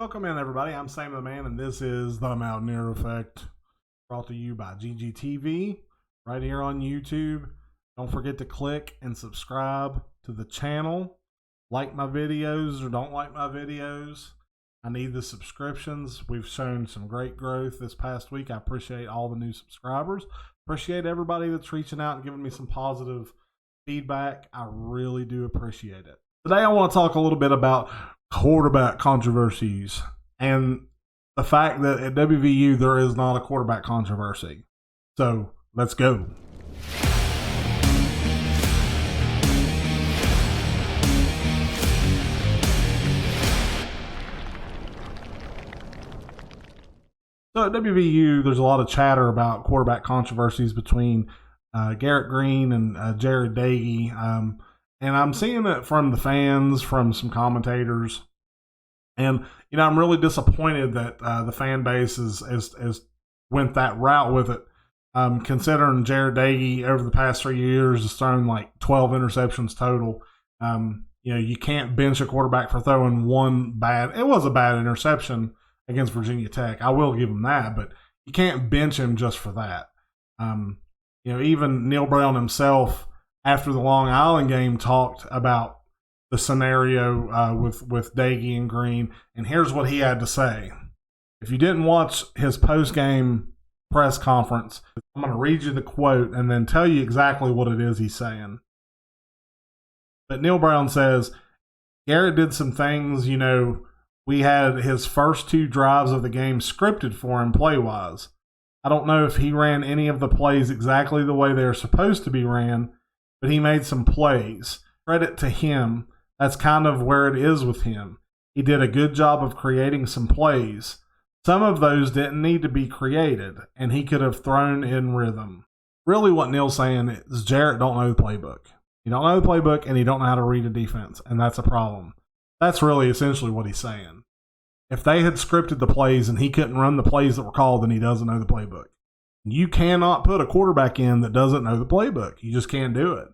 Welcome in, everybody. I'm Sam the Man, and this is the Mountianeer Effect, brought to you by GGTV, right here on YouTube. Don't forget to click and subscribe to the channel. Like my videos or don't like my videos. I need the subscriptions. We've shown some great growth this past week. I appreciate all the new subscribers. Appreciate everybody that's reaching out and giving me some positive feedback. I really do appreciate it. Today I want to talk a little bit about quarterback controversies and the fact that at WVU there is not a quarterback controversy. So let's go. So at WVU, there's a lot of chatter about quarterback controversies between Garrett, Greene, and Doege. And I'm seeing it from the fans, from some commentators. And, you know, I'm really disappointed that the fan base is went that route with it. Considering Doege over the past 3 years has thrown like 12 interceptions total. You know, you can't bench a quarterback for throwing one bad. It was a bad interception against Virginia Tech. I will give him that, but you can't bench him just for that. You know, even Neal Brown himself, after the Long Island game, talked about the scenario with Doege and Greene, and here's what he had to say. If you didn't watch his post-game press conference, I'm going to read you the quote and then tell you exactly what it is he's saying. But Neal Brown says, Garrett did some things, you know, we had his first 2 drives of the game scripted for him play-wise. I don't know if he ran any of the plays exactly the way they're supposed to be ran, but he made some plays. Credit to him. That's kind of where it is with him. He did a good job of creating some plays. Some of those didn't need to be created, and he could have thrown in rhythm. Really what Neal's saying is Jarrett don't know the playbook. He don't know the playbook, and he don't know how to read a defense, and that's a problem. That's really essentially what he's saying. If they had scripted the plays and he couldn't run the plays that were called, then he doesn't know the playbook. You cannot put a quarterback in that doesn't know the playbook. You just can't do it.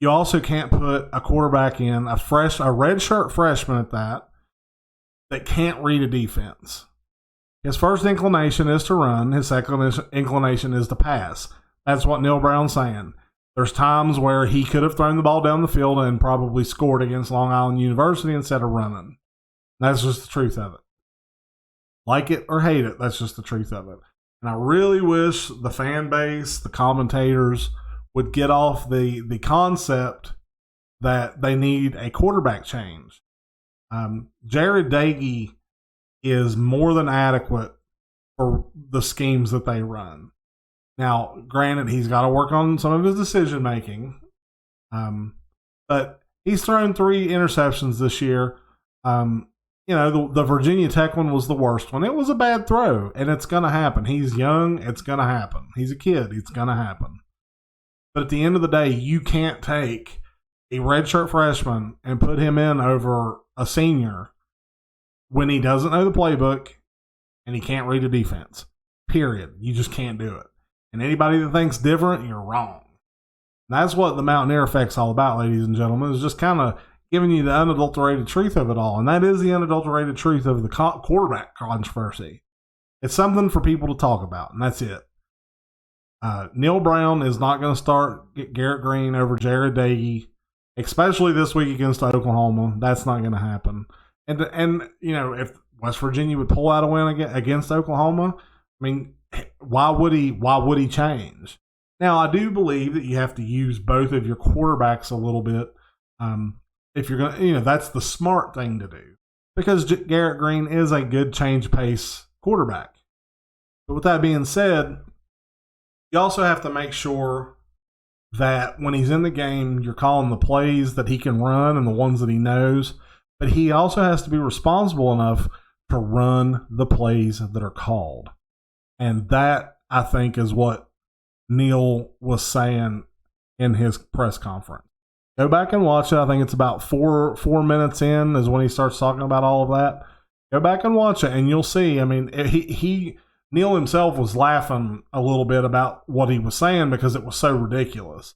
You also can't put a quarterback in, a redshirt freshman at that can't read a defense. His first inclination is to run. His second inclination is to pass. That's what Neal Brown's saying. There's times where he could have thrown the ball down the field and probably scored against Long Island University instead of running. That's just the truth of it. Like it or hate it, that's just the truth of it. And I really wish the fan base, the commentators, would get off the concept that they need a quarterback change. Jared Doege is more than adequate for the schemes that they run. Now, granted, he's got to work on some of his decision making, but he's thrown 3 interceptions this year. You know, the Virginia Tech one was the worst one. It was a bad throw, and it's going to happen. He's young. It's going to happen. He's a kid. It's going to happen. But at the end of the day, you can't take a redshirt freshman and put him in over a senior when he doesn't know the playbook and he can't read a defense. Period. You just can't do it. And anybody that thinks different, you're wrong. And that's what the Mountianeer Effect's all about, ladies and gentlemen, is just kind of giving you the unadulterated truth of it all. And that is the unadulterated truth of the quarterback controversy. It's something for people to talk about, and that's it. Neal Brown is not going to start Garrett Greene over Jared Doege, especially this week against Oklahoma. That's not going to happen. And you know, if West Virginia would pull out a win against Oklahoma, I mean, why would he change? Now, I do believe that you have to use both of your quarterbacks a little bit. If you're going to, you know, that's the smart thing to do, because Garrett Greene is a good change pace quarterback. But with that being said, you also have to make sure that when he's in the game, you're calling the plays that he can run and the ones that he knows. But he also has to be responsible enough to run the plays that are called. And that, I think, is what Neal was saying in his press conference. Go back and watch it. I think it's about four minutes in is when he starts talking about all of that. Go back and watch it, and you'll see. I mean, Neal himself was laughing a little bit about what he was saying because it was so ridiculous.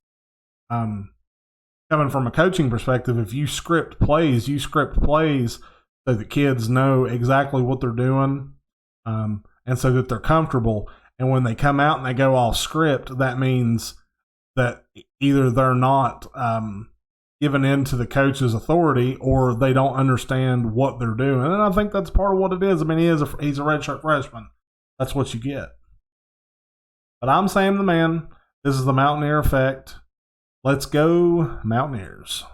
Coming from a coaching perspective, if you script plays so the kids know exactly what they're doing, and so that they're comfortable. And when they come out and they go off script, that means that either they're not given in to the coach's authority or they don't understand what they're doing. And I think that's part of what it is. I mean, he's a redshirt freshman. That's what you get. But I'm Sam the Man. This is the Mountianeer Effect. Let's go, Mountaineers.